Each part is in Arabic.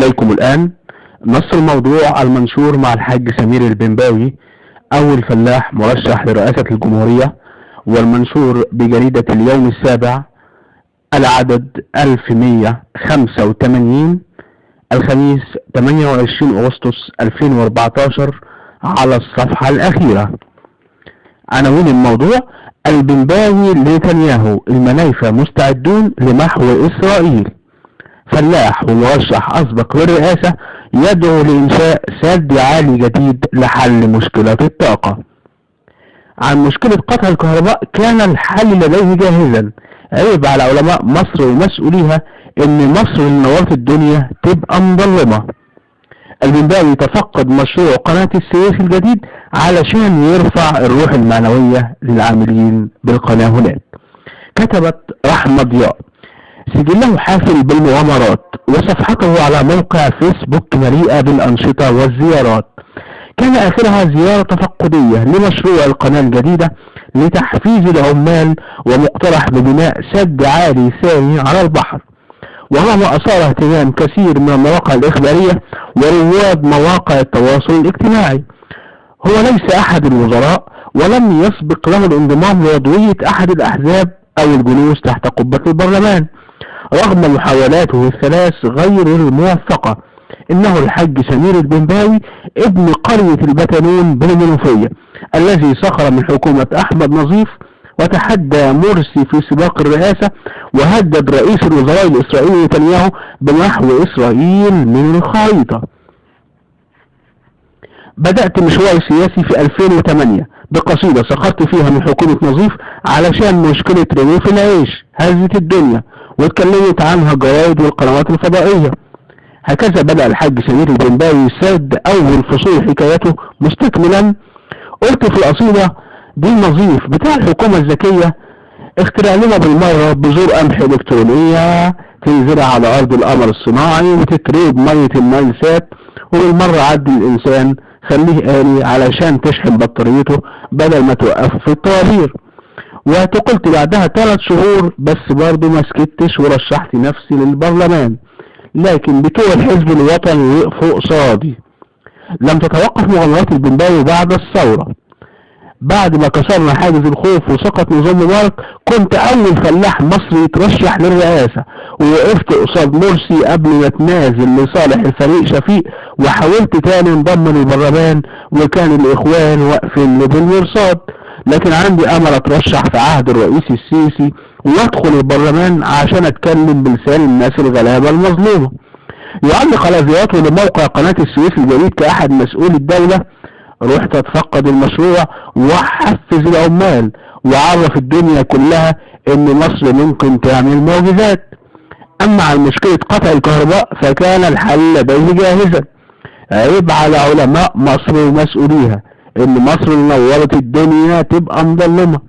إليكم الآن نص الموضوع المنشور مع الحاج سمير البنباوي أول فلاح مرشح لرئاسة الجمهورية، والمنشور بجريدة اليوم السابع العدد 1185 الخميس 28 أغسطس 2014 على الصفحة الأخيرة. عناوين الموضوع: البنباوي نتنياهو، المنايفة مستعدون لمحو إسرائيل. فلاح ومرشح أسبق للرئاسة يدعو لإنشاء سد عالي جديد لحل مشكلة الطاقة. عن مشكلة قطع الكهرباء: كان الحل لديه جاهزا، عيب على علماء مصر ومسؤوليها إن مصر اللي نورت الدنيا تبقى مظلمة. البنباوي تفقد مشروع قناة السويس الجديد علشان يرفع الروح المعنوية للعاملين بالقناة هناك. كتبت رحمة ضياء: سجله حافل بالمغامرات، وصفحته على موقع فيسبوك مليئة بالأنشطة والزيارات. كان آخرها زيارة تفقدية لمشروع القناة الجديدة لتحفيز العمال، ومقترح ببناء سد عالي ثاني على البحر، وهو ما أثار اهتمام كثير من المواقع الإخبارية ورواد مواقع التواصل الاجتماعي. هو ليس أحد الوزراء، ولم يسبق له الانضمام لعضوية أحد الأحزاب أو الجلوس تحت قبة البرلمان رغم محاولاته الثلاث غير الموفقة. إنه الحاج سمير البنباوي ابن قرية البتنون بالمنوفية، الذي سخر من حكومة أحمد نظيف وتحدى مرسي في سباق الرئاسة، وهدد رئيس الوزراء الإسرائيلي نتنياهو بمحو إسرائيل من الخريطة. بدأت مشواري السياسي في 2008 بقصيدة سخرت فيها من حكومة نظيف علشان مشكلة رغيف العيش هزت الدنيا، واتكلمت عنها الجرايد والقنوات الفضائية. هكذا بدأ الحاج سمير البنباوي سرد أول فصول حكايته مستكملا. قلت في القصيدة دي نظيف بتاع الحكومة الذكية اخترع لنا بالمرة بذور قمح إلكترونية تنزرع على أرض القمر الصناعي وتتريب مية النايلسات، وبالمرة عدل الإنسان خليه آلي علشان تشحن بطاريته بدل ما توقفه في الطوابير. وقلت بعدها 3 شهور بس برضه ما سكتش ورشحت نفسي للبرلمان، لكن بتوع الحزب الوطني وقفوا قصادي. لم تتوقف مغامرات البنباوي بعد الثورة. بعد ما كسرنا حاجز الخوف وسقط نظام مبارك، كنت أول فلاح مصري يترشح للرئاسة، ووقفت قصاد مرسي قبل ما اتنازل لصالح الفريق شفيق، وحاولت تاني انضم للبرلمان، وكان الإخوان واقفين لي بالمرصاد. لكن عندي أمل أترشح في عهد الرئيس السيسي وأدخل البرلمان عشان أتكلم بلسان الناس الغلابة المظلومة. يعلق على زيارته لموقع قناة السويس الجديد كأحد مسؤولي الدولة: رحت اتفقد المشروع وحفز العمال وعرف الدنيا كلها ان مصر ممكن تعمل معجزات. اما عن مشكلة قطع الكهرباء فكان الحل لديه جاهزا، عيب على علماء مصر ومسؤوليها ان مصر نورت الدنيا تبقى مظلمة.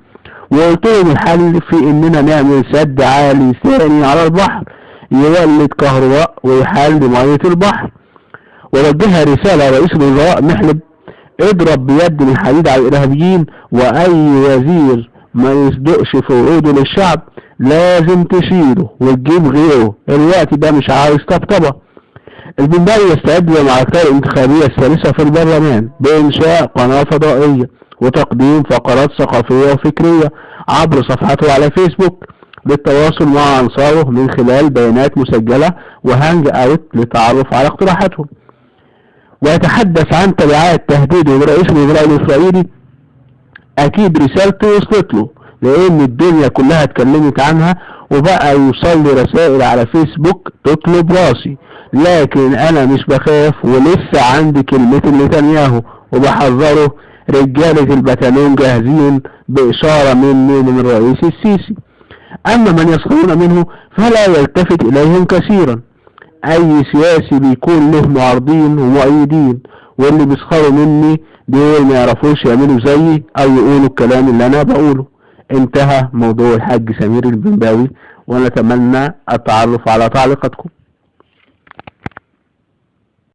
وقلت لهم الحل في اننا نعمل سد عالي ثاني على البحر يولد كهرباء ويحل مية البحر. ووجهها رسالة رئيس الوزراء محلب: اضرب بيد من حديد على الارهابيين، واي وزير ما يصدقش في وعوده للشعب لازم تشيله وتجيب غيره، الوقت ده مش عايز طبطبة. البنباوي يستعد للمعركة الانتخابية الثالثة في البرلمان بإنشاء قناة فضائية وتقديم فقرات ثقافية وفكرية عبر صفحته على فيسبوك للتواصل مع أنصاره من خلال بيانات مسجلة وهانج اوت للتعرف على اقتراحاتهم. ويتحدث عن تبعات تهديده لرئيس الوزراء الإسرائيلي. أكيد رسالته وصلت له، لأن الدنيا كلها اتكلمت عنها، وبقى يوصل لي رسائل على فيسبوك تطلب راسي، لكن أنا مش بخاف ولسه عندي كلمة نتنياهو وبحذره: رجالة البتنون جاهزين بإشارة مني من الرئيس السيسي. أما من يسخرون منه فلا يلتفت إليهم كثيرا. اي سياسي بيكون له معارضين ومؤيدين، واللي بيسخروا مني دول ما يعرفوش يعملوا زيي او يقولوا الكلام اللي انا بقوله. انتهى موضوع الحاج سمير البنباوي، ونتمنى التعرف على تعليقاتكم.